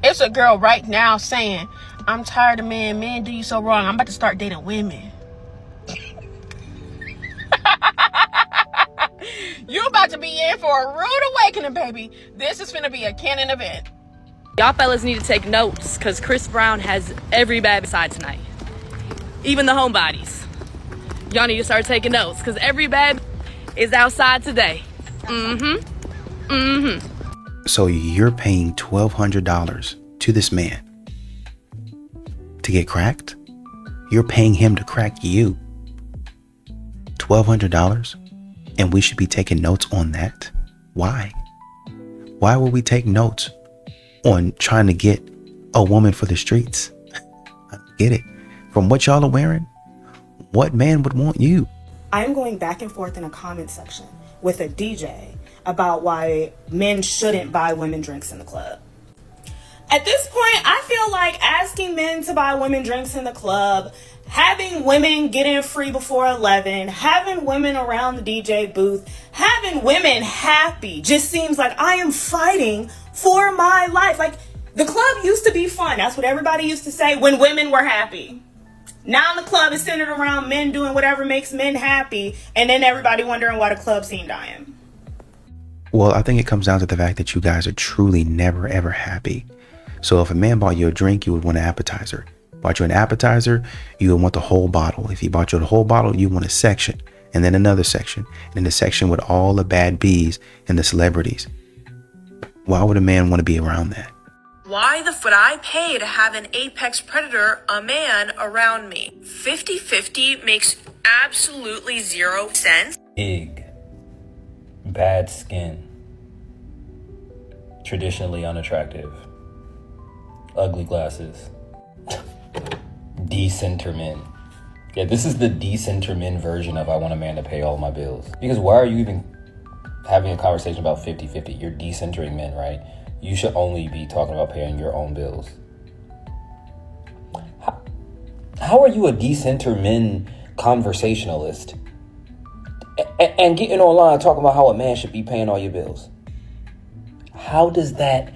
It's a girl right now saying, I'm tired of men. Men do you so wrong. I'm about to start dating women. You about to be in for a rude awakening, baby. This is finna be a canon event. Y'all fellas need to take notes, because Chris Brown has every bad side tonight. Even the homebodies. Y'all need to start taking notes, because every bad is outside today. So you're paying $1,200 to this man to get cracked? You're paying him to crack you. $1,200? And we should be taking notes on that? Why? Why would we take notes on trying to get a woman for the streets? I don't get it. From what y'all are wearing, what man would want you? I'm going back and forth in a comment section with a DJ about why men shouldn't buy women drinks in the club. At this point, I feel like asking men to buy women drinks in the club, having women get in free before 11, having women around the DJ booth, having women happy just seems like I am fighting for my life. Like, the club used to be fun. That's what everybody used to say when women were happy. Now the club is centered around men doing whatever makes men happy, and then everybody wondering why the club scene dying. Well, I think it comes down to the fact that you guys are truly never, ever happy. So if a man bought you a drink, you would want an appetizer. Bought you an appetizer, you would want the whole bottle. If he bought you the whole bottle, you want a section, and then another section, and then the section with all the bad bees and the celebrities. Why would a man want to be around that? Why the would I pay to have an apex predator, a man, around me? 50-50 makes absolutely 0 sense. Ig. Bad skin. Traditionally unattractive. Ugly glasses. Decenter men. Yeah, this is the decenter men version of I want a man to pay all my bills. Because why are you even having a conversation about 50-50? You're decentering men, right? You should only be talking about paying your own bills. How are you a decenter men conversationalist and getting online talking about how a man should be paying all your bills? How does that...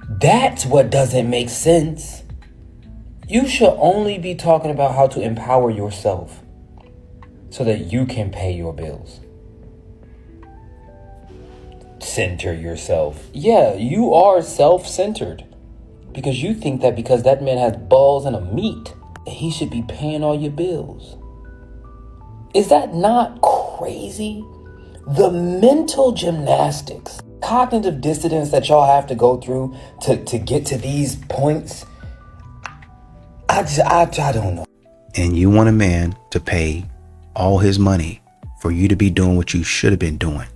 That's what doesn't make sense. You should only be talking about how to empower yourself so that you can pay your bills. Center yourself. Yeah, you are self-centered because you think that because that man has balls and a meat, he should be paying all your bills. Is that not crazy? The mental gymnastics, cognitive dissonance that y'all have to go through to get to these points, I don't know. And you want a man to pay all his money for you to be doing what you should have been doing,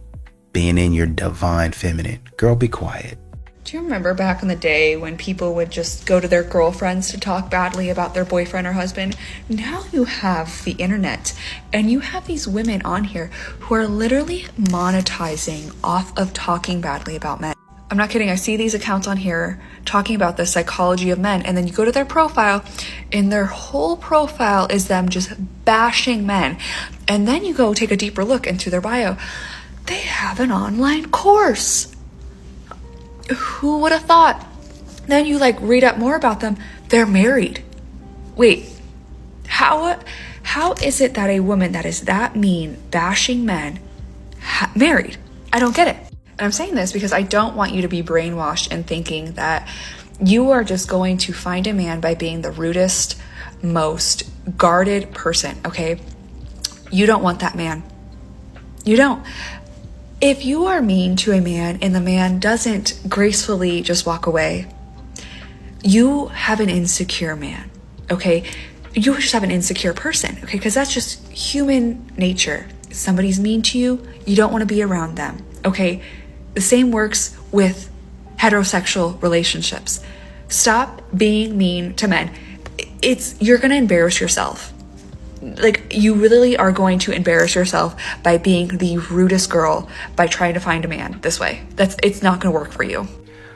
being in your divine feminine. Girl, be quiet. Do you remember back in the day when people would just go to their girlfriends to talk badly about their boyfriend or husband? Now you have the internet, and you have these women on here who are literally monetizing off of talking badly about men. I'm not kidding. I see these accounts on here talking about the psychology of men, and then you go to their profile, and their whole profile is them just bashing men. And then you go take a deeper look into their bio. They have an online course. Who would have thought? Then you read up more about them. They're married. Wait, how is it that a woman that is that mean, bashing men, married? I don't get it. And I'm saying this because I don't want you to be brainwashed and thinking that you are just going to find a man by being the rudest, most guarded person, okay? You don't want that man. You don't. If you are mean to a man and the man doesn't gracefully just walk away, you have an insecure man, okay? You just have an insecure person, okay? Because that's just human nature. If somebody's mean to you, you don't want to be around them, okay? The same works with heterosexual relationships. Stop being mean to men. You're going to embarrass yourself. You really are going to embarrass yourself by being the rudest girl by trying to find a man this way. It's not going to work for you.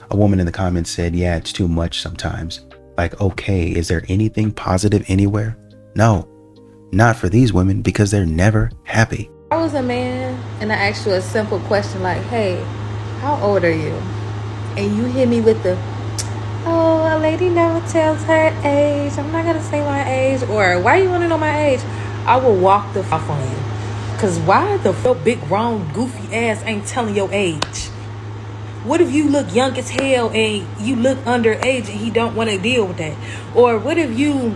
A woman in the comments said, yeah, it's too much sometimes. Okay, is there anything positive anywhere? No, not for these women because they're never happy. I was a man and I asked you a simple question like, hey, how old are you? And you hit me with the, Oh, a lady never tells her age. I'm not gonna say my age. Or why you wanna know my age? I will walk the off on you. Cause why the big wrong goofy ass ain't telling your age? What if you look young as hell and you look underage and he don't want to deal with that? Or what if you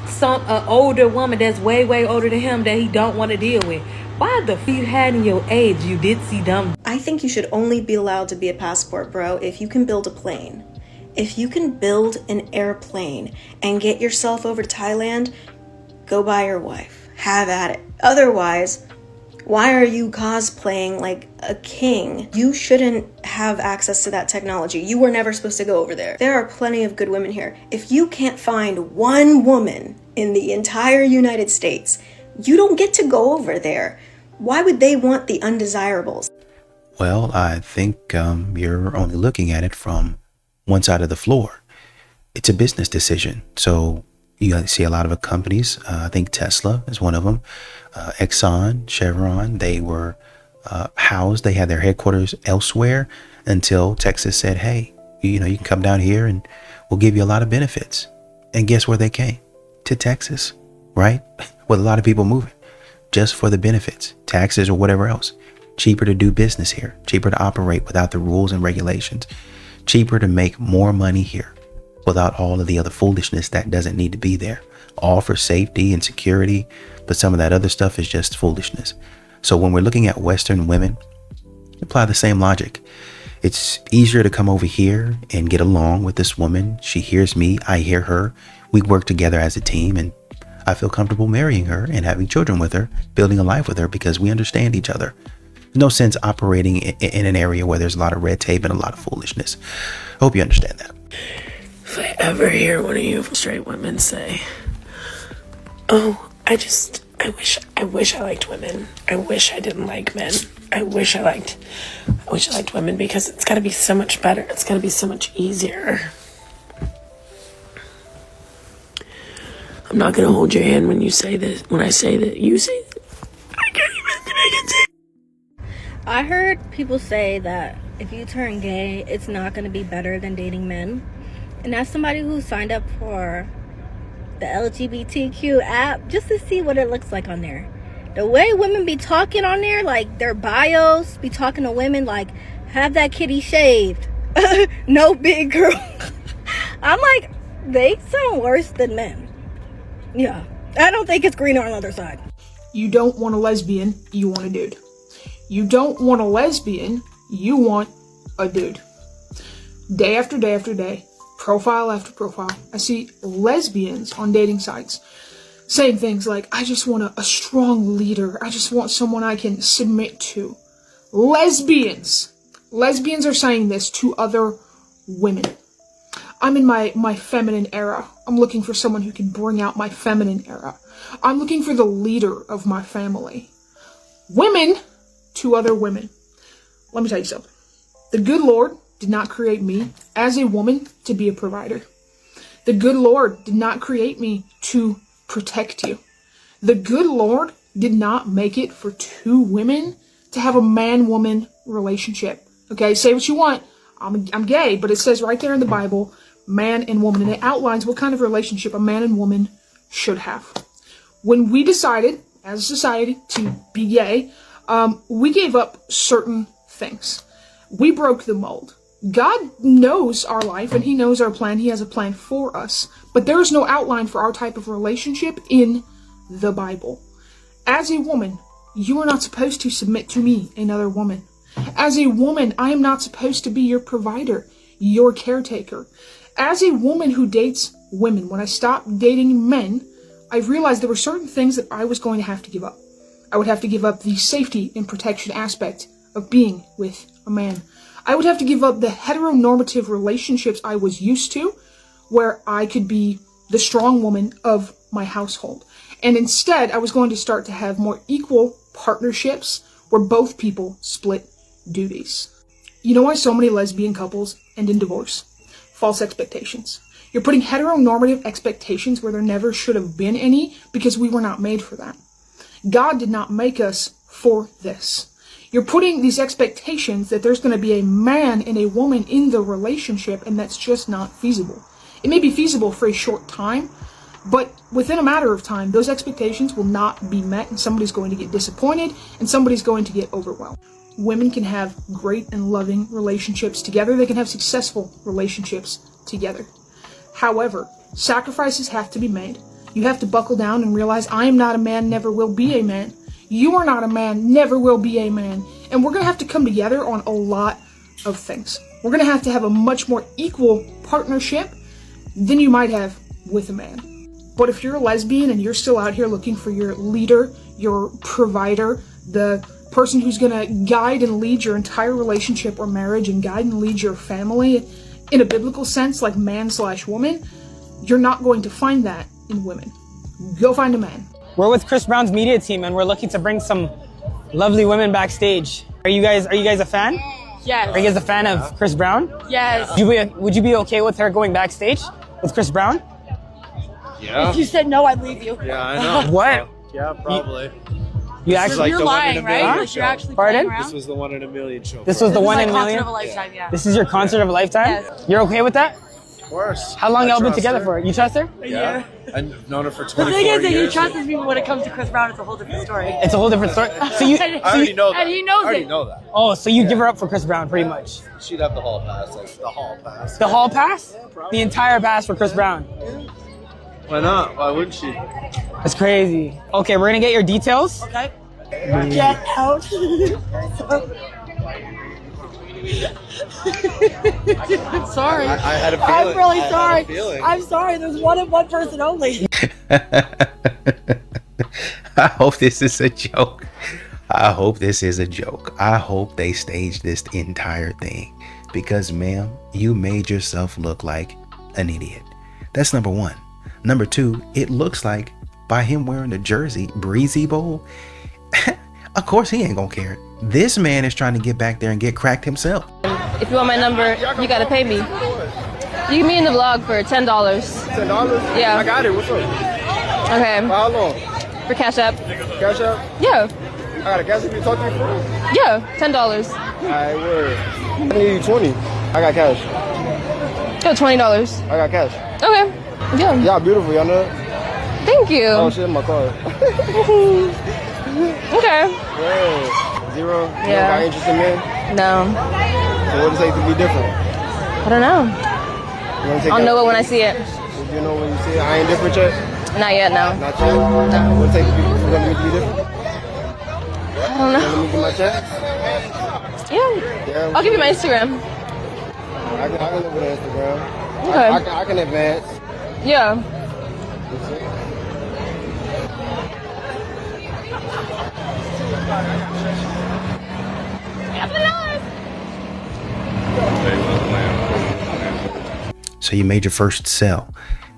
some older woman that's way older than him that he don't want to deal with? Why the you had in your age, you did see dumb? I think you should only be allowed to be a passport bro if you can build a plane. If you can build an airplane and get yourself over to Thailand, go buy your wife. Have at it. Otherwise, why are you cosplaying like a king? You shouldn't have access to that technology. You were never supposed to go over there. There are plenty of good women here. If you can't find one woman in the entire United States, you don't get to go over there. Why would they want the undesirables? Well, I think you're only looking at it from one side of the floor. It's a business decision. So you see a lot of companies. I think Tesla is one of them. Exxon, Chevron, they were housed. They had their headquarters elsewhere until Texas said, hey, you can come down here and we'll give you a lot of benefits. And guess where they came? To Texas, right? With a lot of people moving just for the benefits, taxes or whatever else. Cheaper to do business here, cheaper to operate without the rules and regulations, cheaper to make more money here without all of the other foolishness that doesn't need to be there. All for safety and security, but some of that other stuff is just foolishness. So when we're looking at Western women, apply the same logic. It's easier to come over here and get along with this woman. She hears me, I hear her. We work together as a team, and I feel comfortable marrying her and having children with her, building a life with her because we understand each other. There's no sense operating in an area where there's a lot of red tape and a lot of foolishness. I hope you understand that. If I ever hear one of you straight women say, oh, I wish I liked women. I wish I didn't like men. I wish I liked women because it's got to be so much better. It's got to be so much easier. I'm not going to hold your hand when you say this. When I say that, you say that. I can't even make it to. I heard people say that if you turn gay, it's not going to be better than dating men. And as somebody who signed up for the LGBTQ app just to see what it looks like on there, the way women be talking on there, like their bios be talking to women like, have that kitty shaved. No big girl. I'm like, they sound worse than men. Yeah, I don't think it's greener on the other side. You don't want a lesbian, you want a dude. You don't want a lesbian, you want a dude. Day after day after day, profile after profile, I see lesbians on dating sites saying things like, I just want a strong leader. I just want someone I can submit to. Lesbians are saying this to other women. I'm in my feminine era. I'm looking for someone who can bring out my feminine era. I'm looking for the leader of my family. Women to other women. Let me tell you something. The good Lord did not create me as a woman to be a provider. The good Lord did not create me to protect you. The good Lord did not make it for two women to have a man-woman relationship. Okay, say what you want. I'm gay, but it says right there in the Bible, man and woman, and it outlines what kind of relationship a man and woman should have. When we decided, as a society, to be gay, we gave up certain things. We broke the mold. God knows our life and he knows our plan. He has a plan for us, but there is no outline for our type of relationship in the Bible. As a woman, you are not supposed to submit to me, another woman. As a woman, I am not supposed to be your provider, your caretaker. As a woman who dates women, when I stopped dating men, I realized there were certain things that I was going to have to give up. I would have to give up the safety and protection aspect of being with a man. I would have to give up the heteronormative relationships I was used to, where I could be the strong woman of my household. And instead, I was going to start to have more equal partnerships where both people split duties. You know why so many lesbian couples end in divorce? False expectations. You're putting heteronormative expectations where there never should have been any because we were not made for that. God did not make us for this. You're putting these expectations that there's going to be a man and a woman in the relationship, and that's just not feasible. It may be feasible for a short time, but within a matter of time, those expectations will not be met, and somebody's going to get disappointed, and somebody's going to get overwhelmed. Women can have great and loving relationships together. They can have successful relationships together. However, sacrifices have to be made. You have to buckle down and realize, I am not a man, never will be a man. You are not a man, never will be a man. And we're going to have to come together on a lot of things. We're going to have a much more equal partnership than you might have with a man. But if you're a lesbian and you're still out here looking for your leader, your provider, the person who's going to guide and lead your entire relationship or marriage and guide and lead your family in a biblical sense, like man/woman, you're not going to find that in women. Go find a man. We're with Chris Brown's media team, and we're looking to bring some lovely women backstage. Are you guys a fan? Yes. Are you guys a fan of Chris Brown? Yes. Would you be okay with her going backstage with Chris Brown? Yeah. If you said no, I'd leave you. Yeah, I know. What? Yeah, probably. You actually? You're lying, right? Like you're actually Pardon? playing around? This was the one in a million show. This was the one in a Concert million? of a lifetime, yeah. This is your concert of a lifetime? Yes. You're okay with that? Of course. How long I y'all been trust together her. for? You trust her? Yeah. I've known her for 24 The thing is that years. you trust these people when it comes to Chris Brown, it's a whole different story. It's a whole different story. So you, And- I already know that. And he knows I already it. know that. oh, so you give her up for Chris Brown, pretty much. She'd have the hall pass, like the hall pass. The hall pass? The entire pass for Chris Brown. Why not? Why wouldn't she? That's crazy. Okay, we're gonna get your details. Okay? Get out. I'm sorry. I had a feeling. I'm really I had a sorry. feeling. I'm sorry. There's one person only. I hope this is a joke. I hope this is a joke. I hope they staged this entire thing. Because, ma'am, you made yourself look like an idiot. That's number one. Number two, it looks like by him wearing the jersey, Breezy Bowl, of course he ain't gonna care. This man is trying to get back there and get cracked himself. If you want my number, you gotta pay me. You can be in the vlog for $10. $10? Yeah. I got it. What's up? Okay. For how long? For Cash App. Cash out? Yeah. I got a cash app. You talk to me for? Yeah. $10. Alright, word. I need you 20. I got cash. Go $20. I got cash. Okay. Yeah. Y'all beautiful, y'all know that? Thank you. Oh shit, my card. Okay. Word. Zero? You Yeah. don't got interest in men? No. So what does it take to be different? I don't know. You wanna take I'll that- know it when I see it. You know when you see it? I ain't different yet? Not yet, no. Not yet? No. What does it take to be different? I don't know. Let me get my check. Yeah. I'll give you my Instagram. I can live with Instagram. Okay. I can advance. Yeah. So you made your first sell.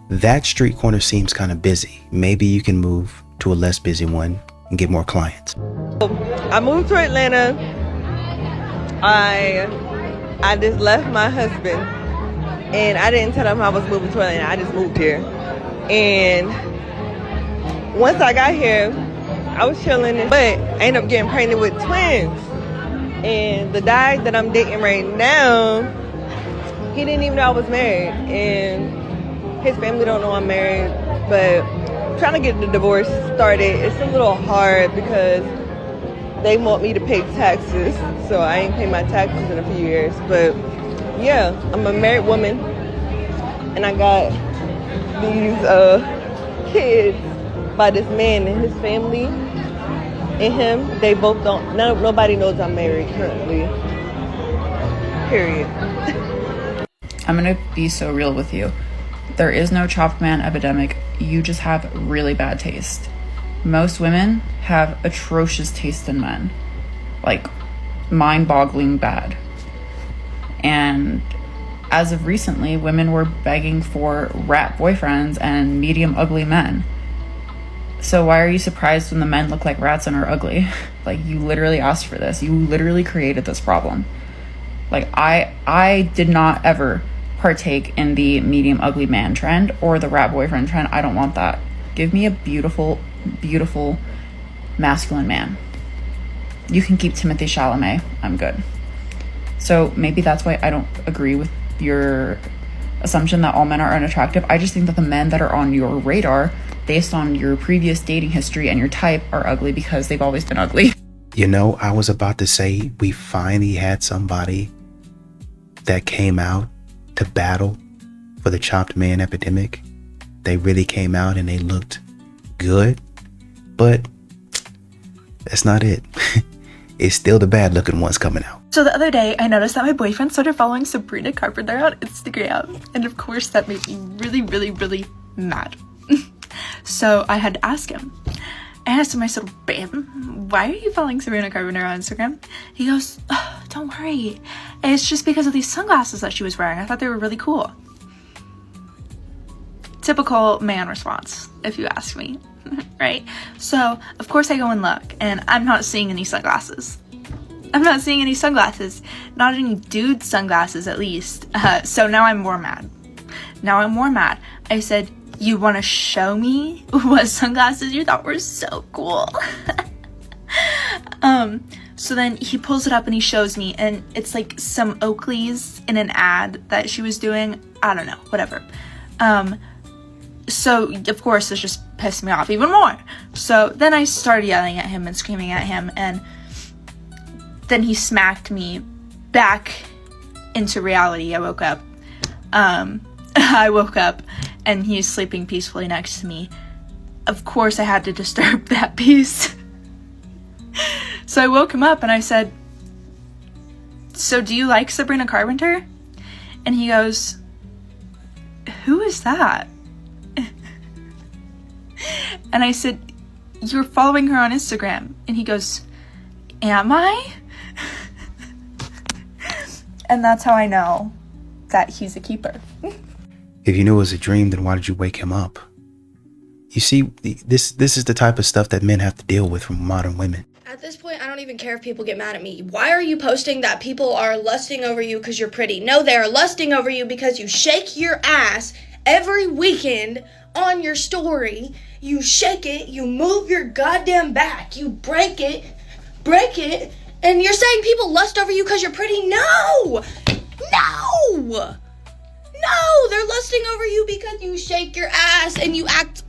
That street corner seems kind of busy. Maybe you can move to a less busy one and get more clients. I moved to Atlanta. I just left my husband, and I didn't tell him I was moving to Atlanta. I just moved here, and once I got here, I was chilling, but I ended up getting pregnant with twins. And the guy that I'm dating right now, he didn't even know I was married, and his family don't know I'm married. But trying to get the divorce started, it's a little hard because they want me to pay taxes, so I ain't paid my taxes in a few years. But yeah, I'm a married woman, and I got these kids by this man and his family and him. They both don't. Nobody knows I'm married currently. Period. I'm gonna be so real with you. There is no chopped man epidemic. You just have really bad taste. Most women have atrocious taste in men. Like, mind-boggling bad. And as of recently, women were begging for rat boyfriends and medium ugly men. So why are you surprised when the men look like rats and are ugly? Like, you literally asked for this. You literally created this problem. Like, I did not ever partake in the medium ugly man trend or the rat boyfriend trend. I don't want that. Give me a beautiful, beautiful masculine man. you can keep Timothée Chalamet. I'm good. So maybe that's why I don't agree with your assumption that all men are unattractive. I just think that the men that are on your radar, based on your previous dating history and your type, are ugly because they've always been ugly. You know, I was about to say we finally had somebody that came out to battle for the chopped man epidemic. They really came out and they looked good, but that's not it. It's still the bad looking ones coming out. So the other day, I noticed that my boyfriend started following Sabrina Carpenter on Instagram. And of course, that made me really, really, really mad. So I had to ask him. I asked him, I said, babe, why are you following Sabrina Carpenter on Instagram? He goes, oh, don't worry. It's just because of these sunglasses that she was wearing. I thought they were really cool. Typical man response, if you ask me. Right? So, of course I go and look, and I'm not seeing any sunglasses. I'm not seeing any sunglasses. Not any dude sunglasses, at least. So now I'm more mad. I said, you want to show me what sunglasses you thought were so cool? So then he pulls it up and he shows me, and it's like some Oakleys in an ad that she was doing. I don't know, whatever. So, of course, this just pissed me off even more. So then I started yelling at him and screaming at him, and then he smacked me back into reality. I woke up and he's sleeping peacefully next to me. Of course, I had to disturb that peace. So I woke him up and I said, so do you like Sabrina Carpenter? And he goes, who is that? And I said, you're following her on Instagram. And he goes, am I? And that's how I know that he's a keeper. If you knew it was a dream, then why did you wake him up? You see, this is the type of stuff that men have to deal with from modern women. At this point, I don't even care if people get mad at me. Why are you posting that people are lusting over you because you're pretty? No, they are lusting over you because you shake your ass every weekend on your story. You shake it, you move your goddamn back, you break it, and you're saying people lust over you because you're pretty? No! No, they're lusting over you because you shake your ass and you act.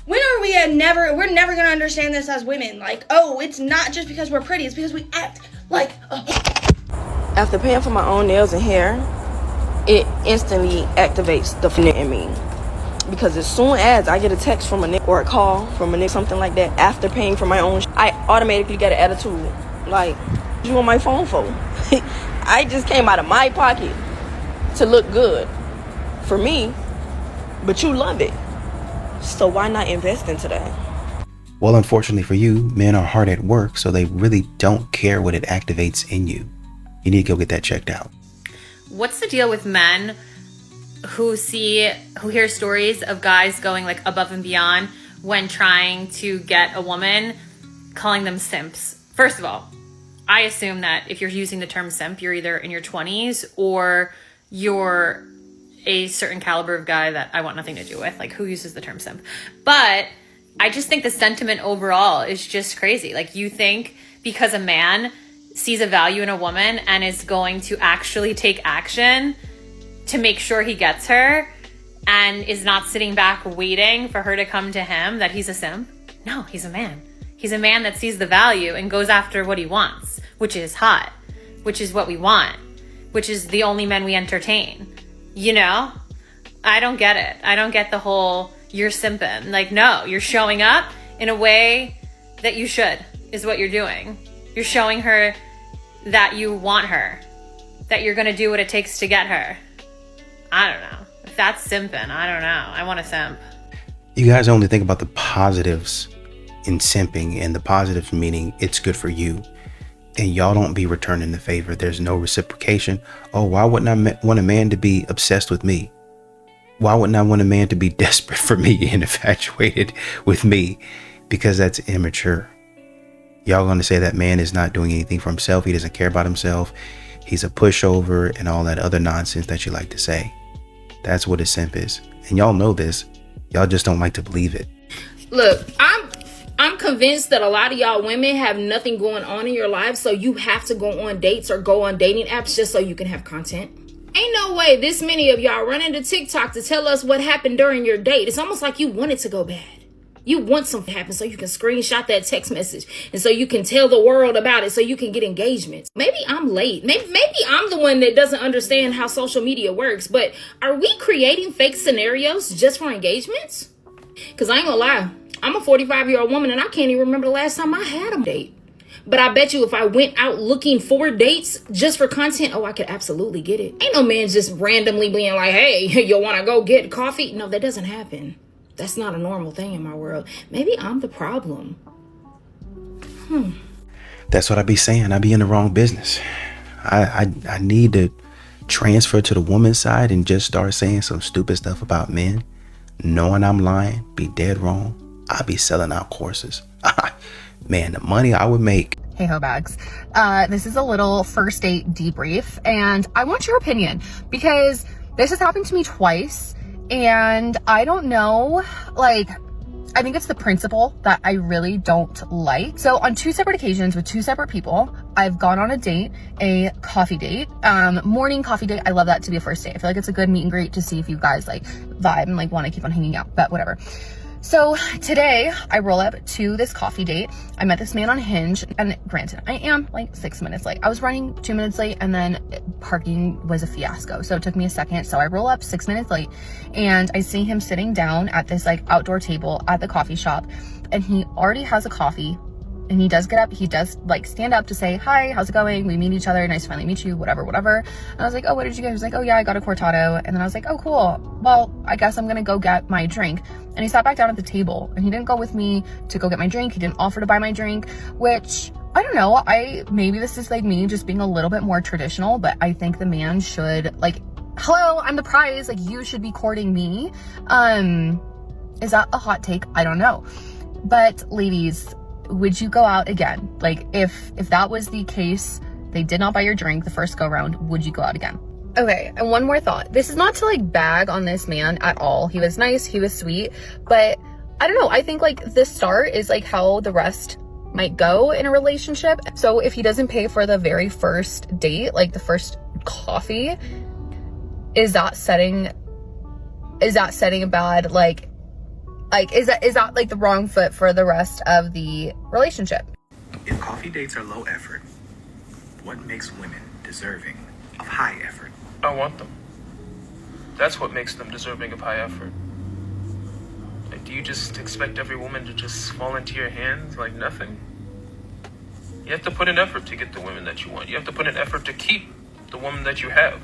When are we we're never gonna understand this as women. Like, oh, it's not just because we're pretty, it's because we act like. After paying for my own nails and hair, it instantly activates the feminine in me. Because as soon as I get a text from a nigga or a call from a nigga, something like that, after paying for my own, I automatically get an attitude. Like, what you on my phone for? I just came out of my pocket to look good for me, but you love it. So why not invest into that? Well, unfortunately for you, men are hard at work, so they really don't care what it activates in you. You need to go get that checked out. What's the deal with men who hear stories of guys going like above and beyond when trying to get a woman, calling them simps? First of all, I assume that if you're using the term simp, you're either in your 20s or you're a certain caliber of guy that I want nothing to do with. Like, who uses the term simp? But I just think the sentiment overall is just crazy. Like, you think because a man sees a value in a woman and is going to actually take action to make sure he gets her and is not sitting back waiting for her to come to him, that he's a simp? No, he's a man. He's a man that sees the value and goes after what he wants, which is hot, which is what we want, which is the only men we entertain. You know? I don't get it. I don't get the whole you're simping. Like, no, you're showing up in a way that you should, is what you're doing. You're showing her that you want her, that you're going to do what it takes to get her. I don't know. If that's simping, I don't know. I want a simp. You guys only think about the positives in simping, and the positives meaning it's good for you. And y'all don't be returning the favor. There's no reciprocation. Oh, why wouldn't I want a man to be obsessed with me? Why wouldn't I want a man to be desperate for me and infatuated with me? Because that's immature. Y'all gonna say that man is not doing anything for himself. He doesn't care about himself. He's a pushover and all that other nonsense that you like to say. That's what a simp is. And y'all know this. Y'all just don't like to believe it. Look, I'm convinced that a lot of y'all women have nothing going on in your life, so you have to go on dates or go on dating apps just so you can have content? Ain't no way this many of y'all run into TikTok to tell us what happened during your date. It's almost like you want it to go bad. You want something to happen so you can screenshot that text message and so you can tell the world about it so you can get engagements. Maybe I'm late. Maybe I'm the one that doesn't understand how social media works, but are we creating fake scenarios just for engagements? Because I ain't gonna lie, I'm a 45-year-old woman and I can't even remember the last time I had a date. But I bet you if I went out looking for dates just for content, I could absolutely get it. Ain't no man just randomly being like, hey, you want to go get coffee? No, that doesn't happen. That's not a normal thing in my world. Maybe I'm the problem. That's what I be saying. I be in the wrong business. I need to transfer to the woman's side and just start saying some stupid stuff about men, knowing I'm lying, be dead wrong. I be selling out courses. Man, the money I would make. Hey ho bags. This is a little first date debrief and I want your opinion because this has happened to me twice and I don't know, like, I think it's the principle that I really don't like. So on 2 separate occasions with 2 separate people, I've gone on a date, a coffee date, morning coffee date. I love that to be a first date. I feel like it's a good meet and greet to see if you guys like vibe and like want to keep on hanging out, but whatever. So today I roll up to this coffee date. I met this man on Hinge and granted, I am like 6 minutes late. I was running 2 minutes late and then parking was a fiasco. So it took me a second. So I roll up 6 minutes late and I see him sitting down at this like outdoor table at the coffee shop and he already has a coffee. And he does get up, he does like stand up to say, hi, how's it going? We meet each other, nice to finally meet you, whatever. And I was like, oh, what did you get? He was like, oh yeah, I got a cortado. And then I was like, oh, cool. Well, I guess I'm gonna go get my drink. And he sat back down at the table and he didn't go with me to go get my drink. He didn't offer to buy my drink, which I don't know. Maybe this is like me just being a little bit more traditional, but I think the man should like, hello, I'm the prize. Like you should be courting me. Is that a hot take? I don't know. But ladies, would you go out again? Like if that was the case, they did not buy your drink the first go round, would you go out again? Okay, and one more thought. This is not to like bag on this man at all. He was nice, he was sweet, but I don't know. I think like the start is like how the rest might go in a relationship. So if he doesn't pay for the very first date, like the first coffee, is that setting a bad is that like the wrong foot for the rest of the relationship? If coffee dates are low effort, what makes women deserving of high effort? I want them. That's what makes them deserving of high effort. Like, do you just expect every woman to just fall into your hands like nothing? You have to put an effort to get the women that you want. You have to put an effort to keep the woman that you have.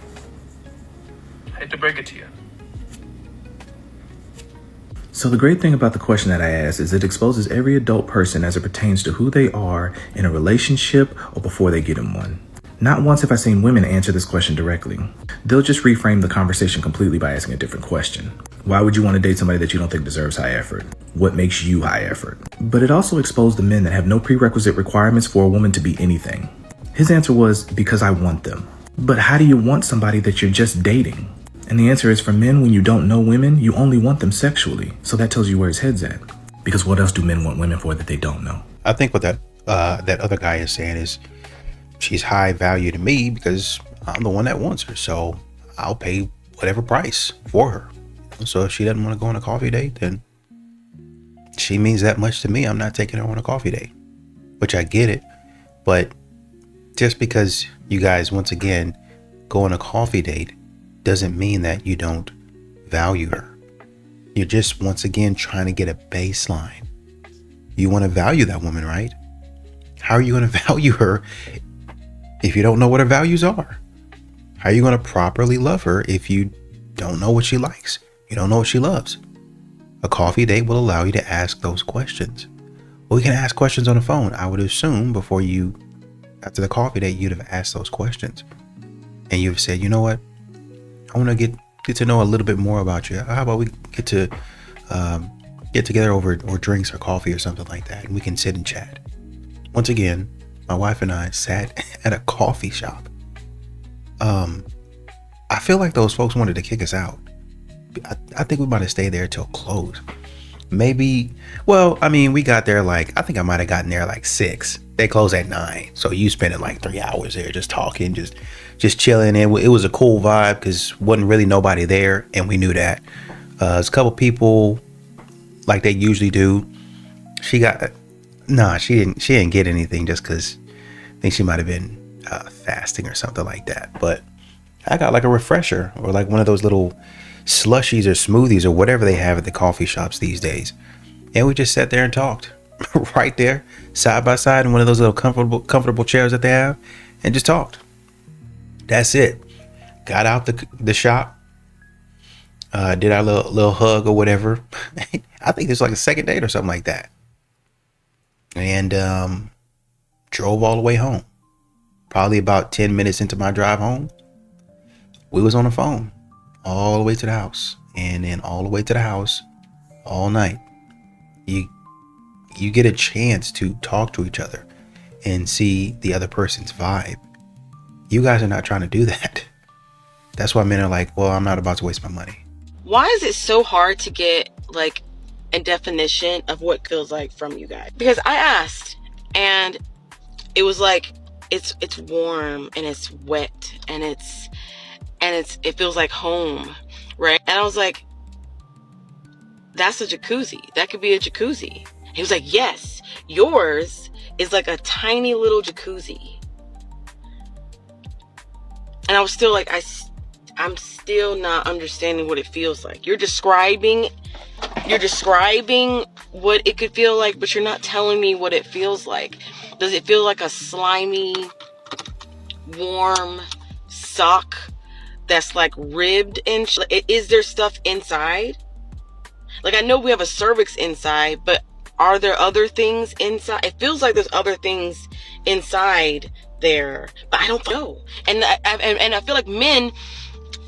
I hate to break it to you. So the great thing about the question that I asked is it exposes every adult person as it pertains to who they are in a relationship or before they get in one. Not once have I seen women answer this question directly. They'll just reframe the conversation completely by asking a different question. Why would you want to date somebody that you don't think deserves high effort? What makes you high effort? But it also exposed the men that have no prerequisite requirements for a woman to be anything. His answer was, because I want them. But how do you want somebody that you're just dating? And the answer is, for men, when you don't know women, you only want them sexually. So that tells you where his head's at. Because what else do men want women for that they don't know? I think what that other guy is saying is, she's high value to me because I'm the one that wants her. So I'll pay whatever price for her. So if she doesn't want to go on a coffee date, then she means that much to me. I'm not taking her on a coffee date, which I get it. But just because you guys, once again, go on a coffee date doesn't mean that you don't value her. You're just, once again, trying to get a baseline. You want to value that woman, right? How are you going to value her if you don't know what her values are? How are you going to properly love her if you don't know what she likes? You don't know what she loves? A coffee date will allow you to ask those questions. Well, we can ask questions on the phone. I would assume before you, after the coffee date, you'd have asked those questions. And you've said, you know what? I want to get to know a little bit more about you. How about we get together over drinks or coffee or something like that, and we can sit and chat. Once again, my wife and I sat at a coffee shop. I feel like those folks wanted to kick us out. I think we might have stayed there till close. maybe, well, I mean, we got there like, I think I might have gotten there like 6. They close at 9. So you spending like 3 hours there just talking, just chilling. And it was a cool vibe because wasn't really nobody there. And we knew that. There's a couple people like they usually do. She didn't get anything just because I think she might have been fasting or something like that. But I got like a refresher or like one of those little slushies or smoothies or whatever they have at the coffee shops these days. And we just sat there and talked right there, side by side in one of those little comfortable chairs that they have, and just talked. That's it. Got out the shop, did our little hug or whatever. I think it's like a second date or something like that. And drove all the way home. Probably about 10 minutes into my drive home, we was on the phone all the way to the house, and then all the way to the house all night. You get a chance to talk to each other and see the other person's vibe. You guys are not trying to do that. That's why men are like, well, I'm not about to waste my money. Why is it so hard to get like a definition of what it feels like from you guys? Because I asked, and it was like, it's warm and it's wet and it feels like home, right? And I was like, that's a jacuzzi. That could be a jacuzzi. He was like, yes, yours is like a tiny little jacuzzi. And I was still like, I'm still not understanding what it feels like. You're describing what it could feel like, but you're not telling me what it feels like. Does it feel like a slimy, warm sock that's like ribbed in? Is there stuff inside? Like, I know we have a cervix inside, but are there other things inside? It feels like there's other things inside there, but I don't know. And I feel like men,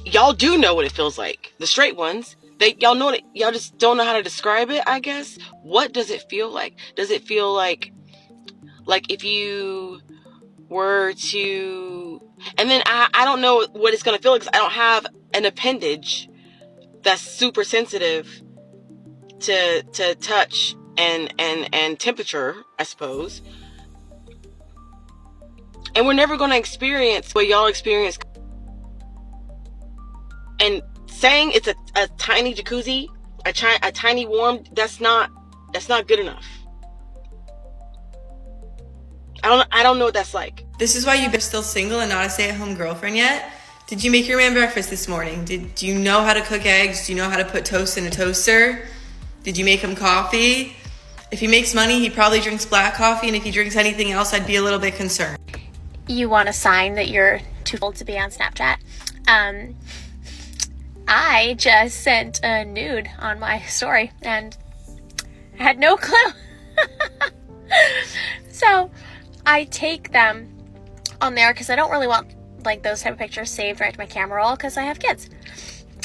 y'all do know what it feels like. The straight ones, y'all know it. Y'all just don't know how to describe it, I guess. What does it feel like? Does it feel like if you were to, and then I don't know what it's gonna feel like, because I don't have an appendage that's super sensitive to touch and temperature, I suppose. And we're never going to experience what y'all experience. And saying it's a tiny jacuzzi, a tiny warm, that's not good enough. I don't know what that's like. This is why you're still single and not a stay-at-home girlfriend yet? Did you make your man breakfast this morning? Do you know how to cook eggs? Do you know how to put toast in a toaster? Did you make him coffee? If he makes money, he probably drinks black coffee, and if he drinks anything else, I'd be a little bit concerned. You want a sign that you're too old to be on Snapchat. I just sent a nude on my story, and I had no clue. So I take them on there because I don't really want like those type of pictures saved right to my camera roll, because I have kids.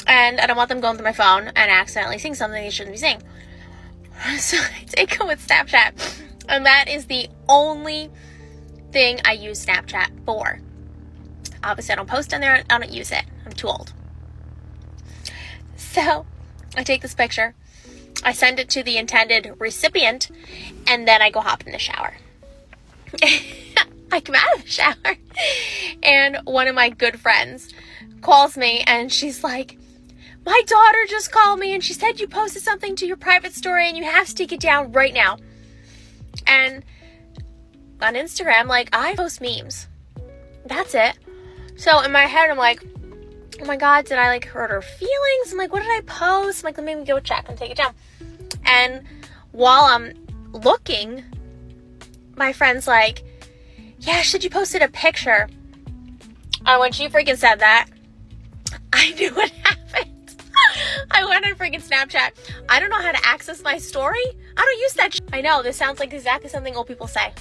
And I don't want them going through my phone and accidentally seeing something they shouldn't be seeing. So I take them with Snapchat. And that is the only thing I use Snapchat for. Obviously, I don't post on there. I don't use it. I'm too old. So I take this picture. I send it to the intended recipient. And then I go hop in the shower. I come out of the shower. And one of my good friends calls me. And she's like, my daughter just called me and she said you posted something to your private story and you have to take it down right now. And on Instagram, like, I post memes. That's it. So in my head, I'm like, oh my God, did I like hurt her feelings? I'm like, what did I post? I'm like, let me go check and take it down. And while I'm looking, my friend's like, yeah, you posted a picture. And when she freaking said that, I knew what happened. I went on freaking Snapchat. I don't know how to access my story. I don't use that. I know, this sounds like exactly something old people say.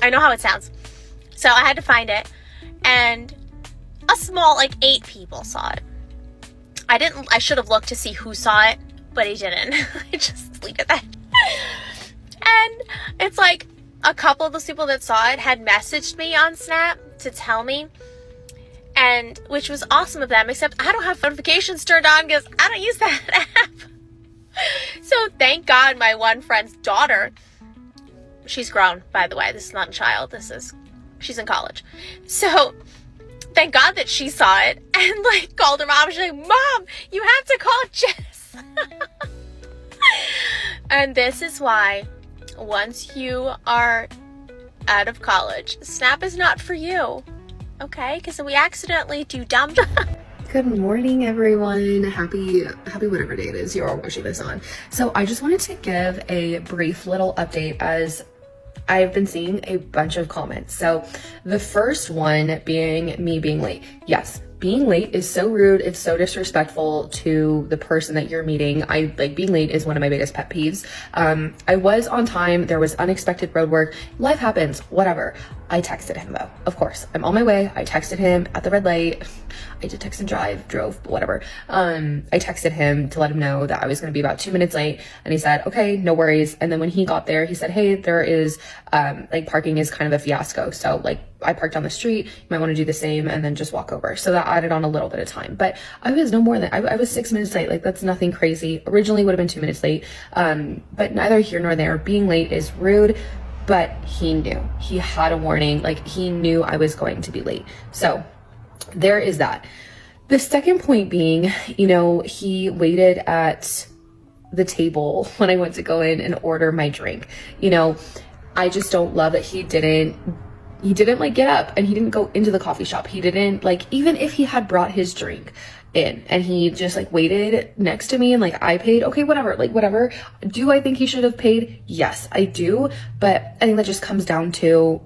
I know how it sounds. So I had to find it. And a small, 8 people saw it. I should have looked to see who saw it, but I didn't. I just deleted that. And it's like a couple of those people that saw it had messaged me on Snap to tell me. And which was awesome of them, except I don't have notifications turned on because I don't use that app. So thank God my one friend's daughter, she's grown, by the way. This is not a child. She's in college. So thank God that she saw it and like called her mom. She's like, Mom, you have to call Jess. And this is why once you are out of college, Snap is not for you. Okay? Because we accidentally do dumb. Good morning, everyone. Happy whatever day it is you're watching this on. So I just wanted to give a brief little update as I've been seeing a bunch of comments. So the first one being me being late. Yes, being late is so rude. It's so disrespectful to the person that you're meeting. Being late is one of my biggest pet peeves. I was on time. There was unexpected road work. Life happens, whatever. I texted him though, of course. I'm on my way. I texted him at the red light. I did text and drove, whatever. I texted him to let him know that I was going to be about 2 minutes late. And he said, okay, no worries. And then when he got there, he said, hey, there is, parking is kind of a fiasco. So I parked on the street. You might want to do the same and then just walk over. So that added on a little bit of time, but I was no more than, I was 6 minutes late. That's nothing crazy. Originally would have been 2 minutes late. But neither here nor there. Being late is rude, but he knew. He had a warning. He knew I was going to be late. So there is that. The second point being, he waited at the table when I went to go in and order my drink. I just don't love that he didn't get up and he didn't go into the coffee shop. He didn't even if he had brought his drink in and he just waited next to me and I paid, okay, whatever. Do I think he should have paid? Yes, I do. But I think that just comes down to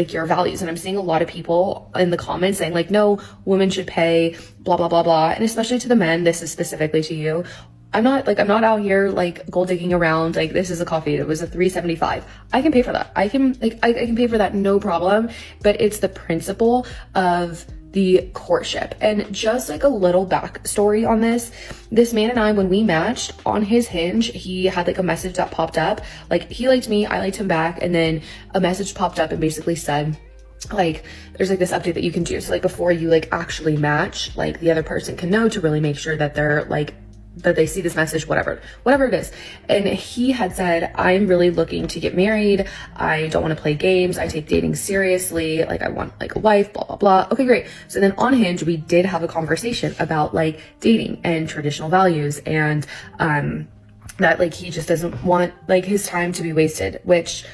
your values. And I'm seeing a lot of people in the comments saying no, women should pay, blah, blah, blah, blah. And especially to the men, this is specifically to you. I'm not out here gold digging around. This is a coffee. It was a $3.75. I can pay for that. I can pay for that. No problem. But it's the principle of the courtship. And just a little backstory on this man and I, when we matched on his Hinge, he had a message that popped up. He liked me, I liked him back. And then a message popped up and basically said, there's this update that you can do. So before you actually match, the other person can know to really make sure that they're that they see this message, whatever it is. And he had said, I'm really looking to get married. I don't want to play games. I take dating seriously. I want a wife, blah, blah, blah. Okay, great. So then on Hinge, we did have a conversation about dating and traditional values and, that he just doesn't want his time to be wasted, which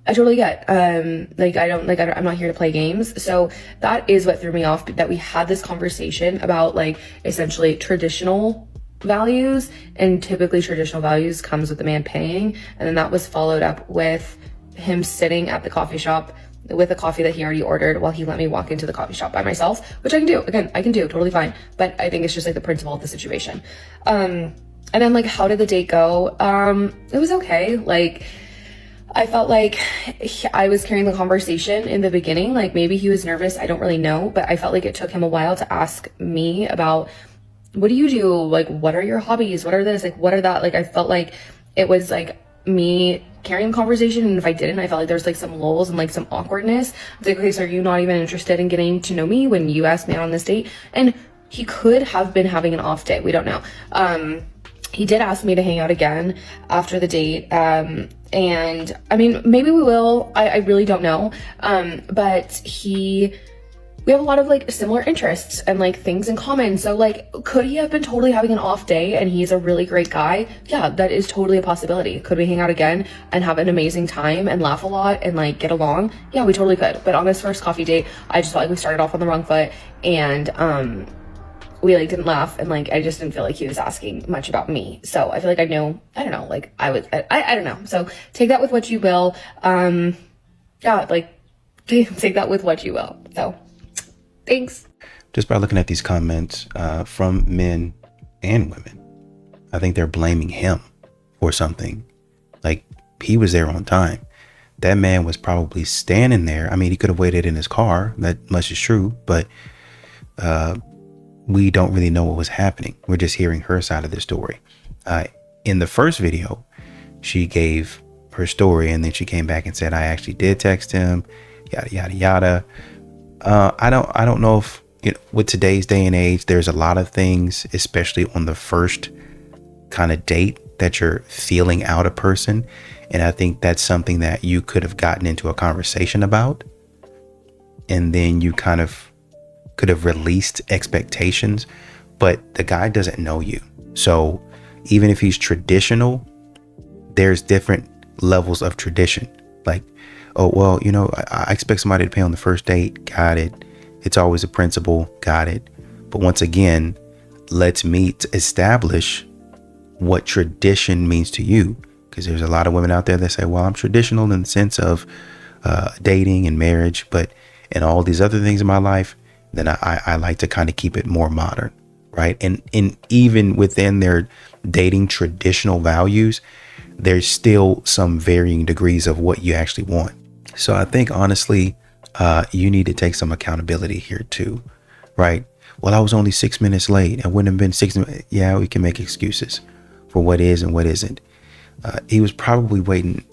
I totally get. I'm not here to play games. So that is what threw me off, that we had this conversation about essentially traditional values, and typically traditional values comes with the man paying, and then that was followed up with him sitting at the coffee shop with a coffee that he already ordered while he let me walk into the coffee shop by myself, which I can do. Again, I can do totally fine, but I think it's just the principle of the situation. And then how did the date go? It was okay. I felt I was carrying the conversation in the beginning. Maybe he was nervous, I don't really know, but I felt it took him a while to ask me about, what do you do? What are your hobbies? What are this? What are that? I felt it was me carrying the conversation. And if I didn't, I felt there was some lulls and some awkwardness. It's okay, so are you not even interested in getting to know me when you asked me out on this date? And he could have been having an off day. We don't know. He did ask me to hang out again after the date. And I mean, maybe we will. I really don't know. But we have a lot of similar interests and things in common. So could he have been totally having an off day and he's a really great guy? Yeah, that is totally a possibility. Could we hang out again and have an amazing time and laugh a lot and get along? Yeah, we totally could. But on this first coffee date, I just felt we started off on the wrong foot and we didn't laugh and I just didn't feel he was asking much about me. So I feel I know, I don't know, I don't know. So take that with what you will. Yeah, take that with what you will. So thanks. Just by looking at these comments from men and women, I think they're blaming him for something. He was there on time. That man was probably standing there. I mean, he could have waited in his car. That much is true. But we don't really know what was happening. We're just hearing her side of the story. In the first video, she gave her story and then she came back and said, I actually did text him, yada, yada, yada. I don't know if, with today's day and age, there's a lot of things, especially on the first kind of date, that you're feeling out a person. And I think that's something that you could have gotten into a conversation about. And then you kind of could have released expectations, but the guy doesn't know you. So even if he's traditional, there's different levels of tradition. Like, oh, well, you know, I expect somebody to pay on the first date. Got it. It's always a principle. Got it. But once again, let's meet to establish what tradition means to you. Because there's a lot of women out there that say, well, I'm traditional in the sense of dating and marriage, but in all these other things in my life, then I like to kind of keep it more modern, right? And even within their dating traditional values, there's still some varying degrees of what you actually want. So I think, honestly, you need to take some accountability here too, right? Well, I was only 6 minutes late. I wouldn't have been 6 minutes. Yeah, we can make excuses for what is and what isn't. He was probably waiting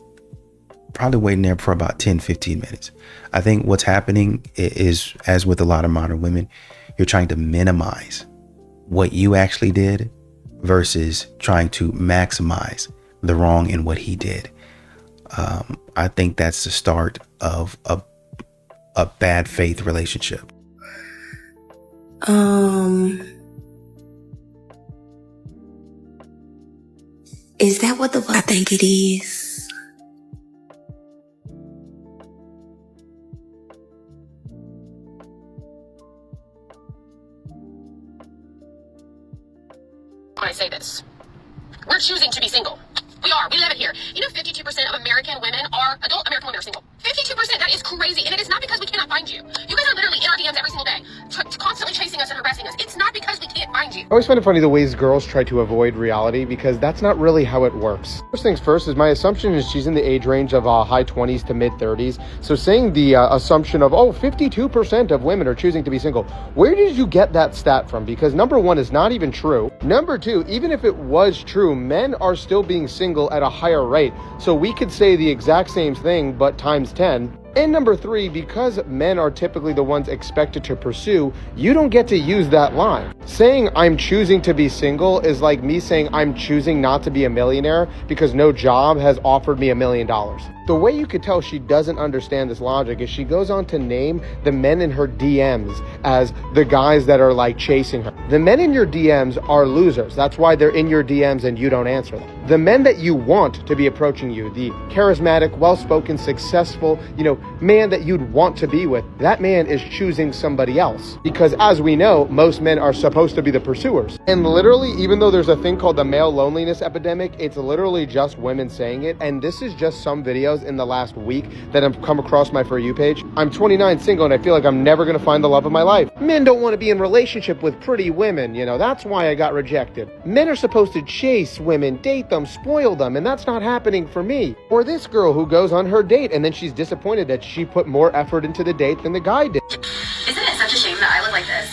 there for about 10, 15 minutes. I think what's happening is, as with a lot of modern women, you're trying to minimize what you actually did versus trying to maximize the wrong in what he did. I think that's the start of a bad faith relationship. Is that what the fuck I think it is? When I say this, we're choosing to be single. We are. We live it here. You know, 52% of American women are adult American women are single. 52%. That is crazy. And it is not because we cannot find you. You guys are literally in our DMs every single day, constantly chasing us and harassing us. It's not because we can't find you. I always find it funny the ways girls try to avoid reality, because that's not really how it works. First things first is my assumption is she's in the age range of high 20s to mid 30s. So saying the assumption of, 52% of women are choosing to be single, where did you get that stat from? Because number one, is not even true. Number two, even if it was true, men are still being single at a higher rate. So we could say the exact same thing, but times 10. And number three, because men are typically the ones expected to pursue, you don't get to use that line. Saying I'm choosing to be single is like me saying I'm choosing not to be a millionaire because no job has offered me $1 million. The way you could tell she doesn't understand this logic is she goes on to name the men in her DMs as the guys that are like chasing her. The men in your DMs are losers. That's why they're in your DMs and you don't answer them. The men that you want to be approaching you, the charismatic, well-spoken, successful, man that you'd want to be with, that man is choosing somebody else. Because as we know, most men are supposed to be the pursuers. And literally, even though there's a thing called the male loneliness epidemic, it's literally just women saying it. And this is just some videos in the last week that have come across my For You page. I'm 29, single, and I feel like I'm never going to find the love of my life. Men don't want to be in relationship with pretty women, that's why I got rejected. Men are supposed to chase women, date them, spoil them, and that's not happening for me. Or this girl who goes on her date and then she's disappointed that she put more effort into the date than the guy did. Isn't it such a shame that I look like this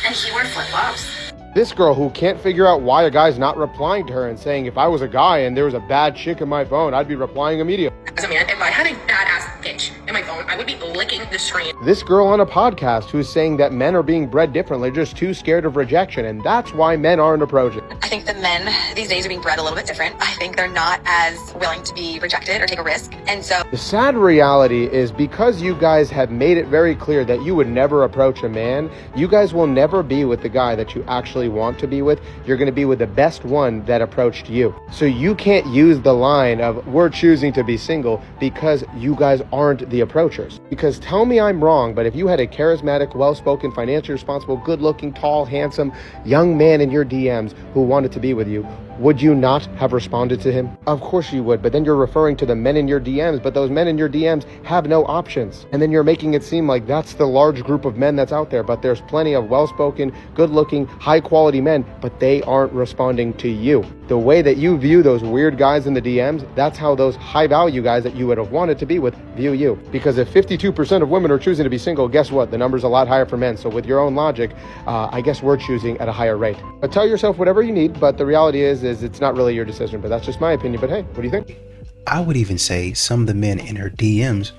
and he wears flip-flops? This girl who can't figure out why a guy's not replying to her and saying, if I was a guy and there was a bad chick in my phone, I'd be replying immediately. As a man, if I had a badass bitch in my phone, I would be licking the screen. This girl on a podcast who's saying that men are being bred differently, just too scared of rejection, and that's why men aren't approaching. I think the men these days are being bred a little bit different. I think they're not as willing to be rejected or take a risk, and so... The sad reality is because you guys have made it very clear that you would never approach a man, you guys will never be with the guy that you actually want to be with. You're going to be with the best one that approached you. So you can't use the line of, we're choosing to be single, because you guys aren't the approachers. Because tell me I'm wrong, but if you had a charismatic, well-spoken, financially responsible, good-looking, tall, handsome, young man in your DMs who wanted to be with you, would you not have responded to him? Of course you would, but then you're referring to the men in your DMs, but those men in your DMs have no options. And then you're making it seem like that's the large group of men that's out there, but there's plenty of well-spoken, good-looking, high-quality men, but they aren't responding to you. The way that you view those weird guys in the DMs, that's how those high-value guys that you would have wanted to be with view you. Because if 52% of women are choosing to be single, guess what? The number's a lot higher for men. So with your own logic, I guess we're choosing at a higher rate. But tell yourself whatever you need, but the reality is it's not really your decision. But that's just my opinion. But hey, what do you think? I would even say some of the men in her DMs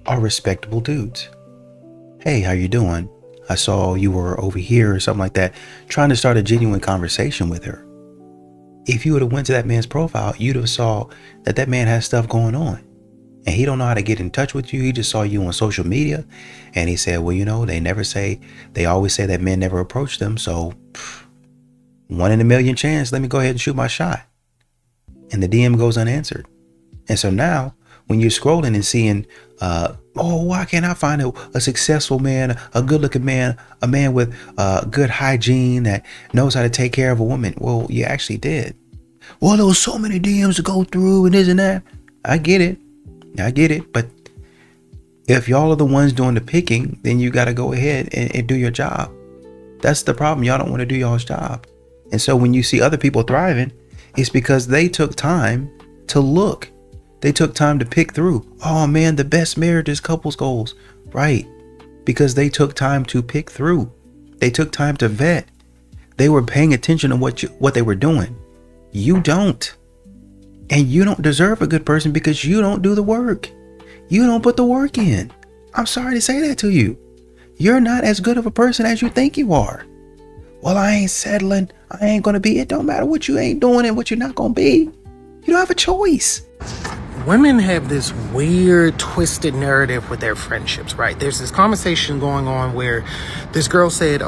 are respectable dudes. Hey, how you doing? I saw you were over here or something like that, trying to start a genuine conversation with her. if you would have went to that man's profile, you'd have saw that that man has stuff going on. And he don't know how to get in touch with you. He just saw you on social media. And he said, well, you know, they always say that men never approach them. So 1 in a million chance, let me go ahead and shoot my shot. And the DM goes unanswered. And so now when you're scrolling and seeing, why can't I find a successful man, a good looking man, a man with good hygiene that knows how to take care of a woman? Well, you actually did. Well, there was so many DMs to go through and this and that. I get it. But if y'all are the ones doing the picking, then you got to go ahead and do your job. That's the problem. Y'all don't want to do y'all's job. And so when you see other people thriving, it's because they took time to look. They took time to pick through. Oh man, the best marriage is couples goals. Right. Because they took time to pick through. They took time to vet. They were paying attention to what they were doing. You don't. And you don't deserve a good person because you don't do the work. You don't put the work in. I'm sorry to say that to you. You're not as good of a person as you think you are. Well, I ain't settling. I ain't going to be. It don't matter what you ain't doing and what you're not going to be. You don't have a choice. Women have this weird, twisted narrative with their friendships, right? There's this conversation going on where this girl said,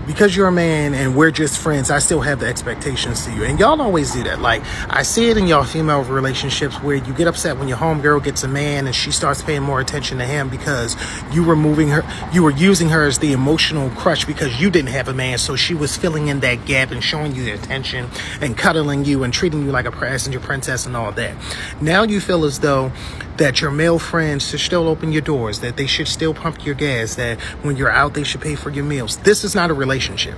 because you're a man and we're just friends, I still have the expectations to you. And y'all always do that. Like, I see it in y'all female relationships where you get upset when your homegirl gets a man and she starts paying more attention to him because you were using her as the emotional crutch because you didn't have a man. So she was filling in that gap and showing you the attention and cuddling you and treating you like a passenger princess and all that. Now you feel as though that your male friends should still open your doors, that they should still pump your gas, that when you're out, they should pay for your meals. This is not a relationship.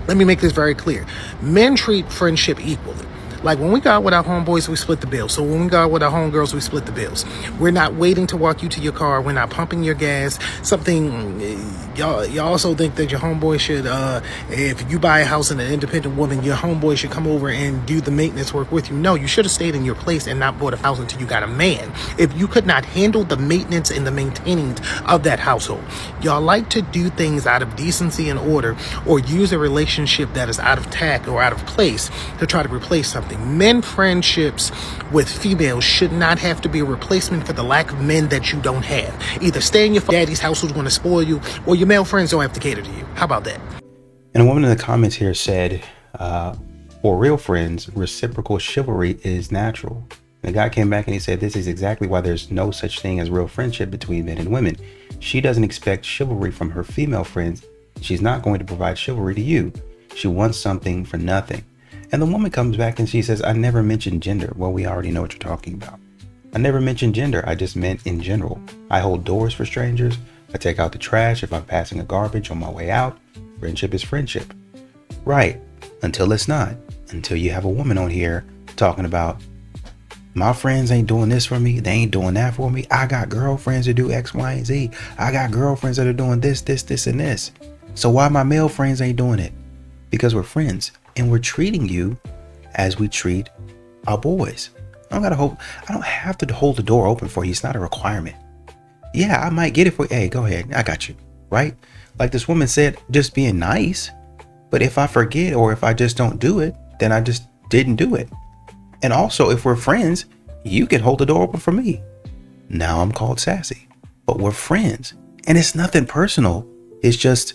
Let me make this very clear. Men treat friendship equally. Like when we go out with our homeboys, we split the bill. So when we go out with our homegirls, we split the bills. We're not waiting to walk you to your car. We're not pumping your gas. Y'all also think that your homeboy should, if you buy a house and an independent woman, your homeboy should come over and do the maintenance work with you. No, you should have stayed in your place and not bought a house until you got a man. If you could not handle the maintenance and the maintaining of that household, y'all like to do things out of decency and order or use a relationship that is out of tact or out of place to try to replace something. Men friendships with females should not have to be a replacement for the lack of men that you don't have. Either stay in your daddy's house who's going to spoil you, or your male friends don't have to cater to you. How about that? And a woman in the comments here said, for real friends, reciprocal chivalry is natural. And the guy came back and he said, this is exactly why there's no such thing as real friendship between men and women. She doesn't expect chivalry from her female friends. She's not going to provide chivalry to you. She wants something for nothing. And the woman comes back and she says, I never mentioned gender. Well, we already know what you're talking about. I never mentioned gender. I just meant in general. I hold doors for strangers. I take out the trash if I'm passing a garbage on my way out. Friendship is friendship. Right. Until it's not. Until you have a woman on here talking about, my friends ain't doing this for me. They ain't doing that for me. I got girlfriends that do X, Y, and Z. I got girlfriends that are doing this, and this. So why my male friends ain't doing it? Because we're friends. And we're treating you as we treat our boys. I don't have to hold the door open for you. It's not a requirement. Yeah, I might get it for you. Hey, go ahead. I got you. Right? Like this woman said, just being nice. But if I forget or if I just don't do it, then I just didn't do it. And also, if we're friends, you can hold the door open for me. Now I'm called sassy. But we're friends. And it's nothing personal. It's just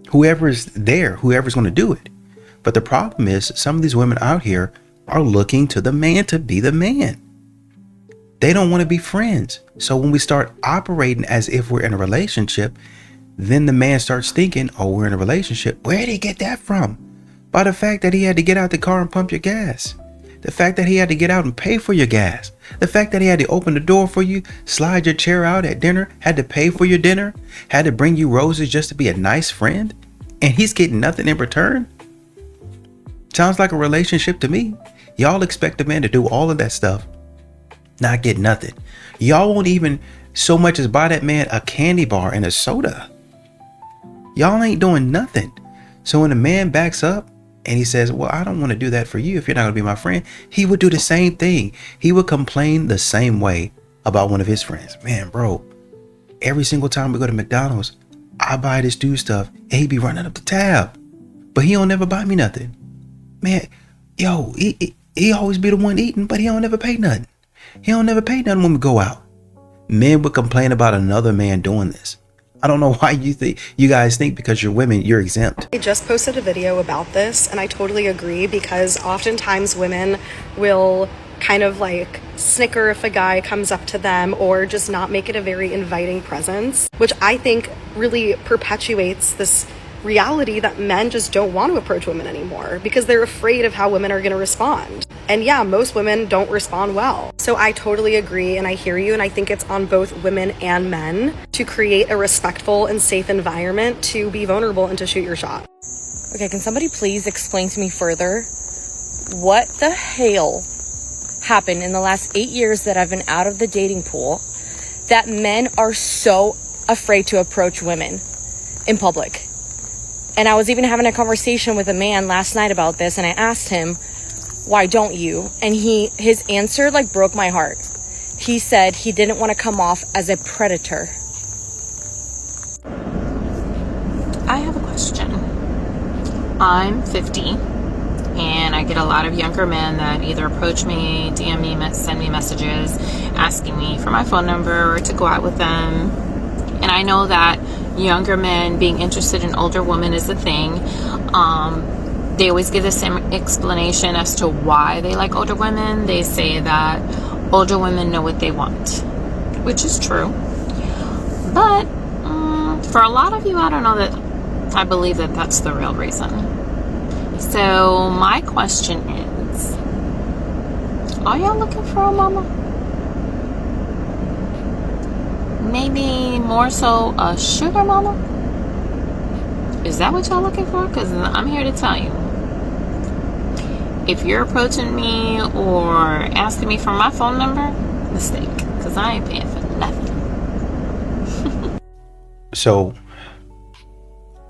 whoever's there, whoever's going to do it. But the problem is some of these women out here are looking to the man to be the man. They don't want to be friends. So when we start operating as if we're in a relationship, then the man starts thinking, oh, we're in a relationship. Where did he get that from? By the fact that he had to get out the car and pump your gas. The fact that he had to get out and pay for your gas. The fact that he had to open the door for you, slide your chair out at dinner, had to pay for your dinner, had to bring you roses just to be a nice friend, and he's getting nothing in return. Sounds like a relationship to me. Y'all expect a man to do all of that stuff, not get nothing. Y'all won't even so much as buy that man a candy bar and a soda. Y'all ain't doing nothing. So when a man backs up and he says, well, I don't want to do that for you if you're not going to be my friend, he would do the same thing. He would complain the same way about one of his friends. Man, bro, every single time we go to McDonald's, I buy this dude stuff and he be running up the tab, but he don't never buy me nothing. Man, yo, he always be the one eating, but he don't never pay nothing. He don't never pay nothing when we go out. Men would complain about another man doing this. I don't know why you guys think because you're women, you're exempt. I just posted a video about this, and I totally agree, because oftentimes women will kind of like snicker if a guy comes up to them, or just not make it a very inviting presence, which I think really perpetuates this reality that men just don't want to approach women anymore because they're afraid of how women are going to respond. And yeah, most women don't respond well. So I totally agree, and I hear you, and I think it's on both women and men to create a respectful and safe environment to be vulnerable and to shoot your shot. Okay, can somebody please explain to me further what the hell happened in the last 8 years that I've been out of the dating pool that men are so afraid to approach women in public? And I was even having a conversation with a man last night about this, and I asked him, why don't you? And his answer like broke my heart. He said he didn't want to come off as a predator. I have a question. I'm 50, and I get a lot of younger men that either approach me, DM me, send me messages asking me for my phone number or to go out with them. And I know that younger men being interested in older women is a thing. They always give the same explanation as to why they like older women. They say that older women know what they want, which is true. But for a lot of you, I don't know that I believe that that's the real reason. So my question is, are y'all looking for a mama? Maybe more so a sugar mama? Is that what y'all looking for? Because I'm here to tell you, if you're approaching me or asking me for my phone number, mistake, because I ain't paying for nothing. So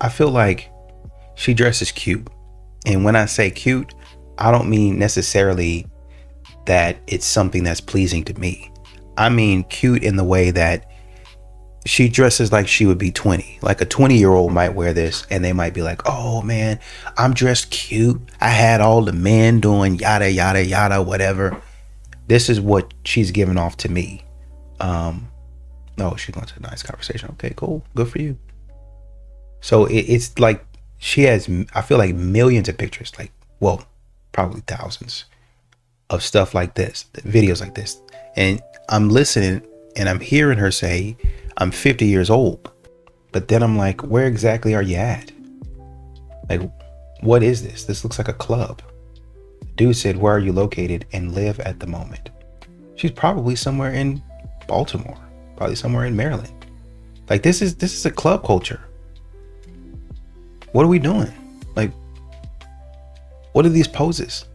I feel like she dresses cute, and when I say cute, I don't mean necessarily that it's something that's pleasing to me. I mean cute in the way that she dresses like she would be 20. Like a 20-year-old might wear this and they might be like, oh man, I'm dressed cute. I had all the men doing yada, yada, yada, whatever. This is what she's giving off to me. No, she's going to a nice conversation. Okay, cool. Good for you. So it's like she has, I feel like millions of pictures, like, well, probably thousands of stuff like this, videos like this. And I'm listening and I'm hearing her say, I'm 50 years old. But then I'm like, where exactly are you at? Like, what is this? This looks like a club. Dude said, where are you located and live at the moment? She's probably somewhere in Baltimore, probably somewhere in Maryland. Like, this is a club culture. What are we doing? Like, what are these poses?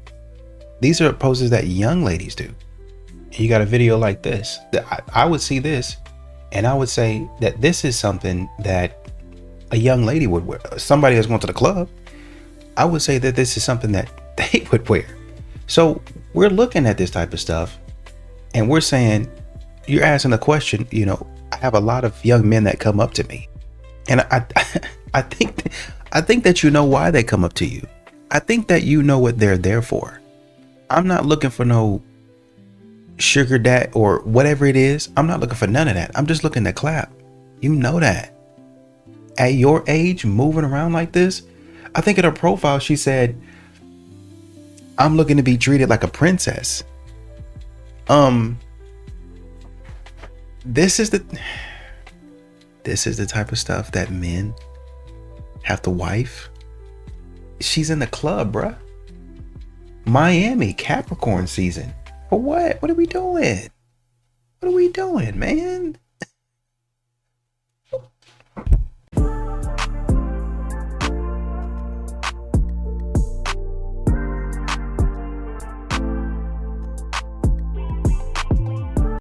These are poses that young ladies do. You got a video like this. I would see this and I would say that this is something that a young lady would wear. Somebody that's going to the club, I would say that this is something that they would wear. So we're looking at this type of stuff and we're saying, you're asking the question, you know, I have a lot of young men that come up to me. And I think that you know why they come up to you. I think that you know what they're there for. I'm not looking for no sugar dad or whatever it is. I'm not looking for none of that. I'm just looking to clap. You know that. At your age, moving around like this, I think in her profile, she said, I'm looking to be treated like a princess. This is the type of stuff that men have to wife. She's in the club, bruh. Miami, Capricorn season. For what? What are we doing? What are we doing, man?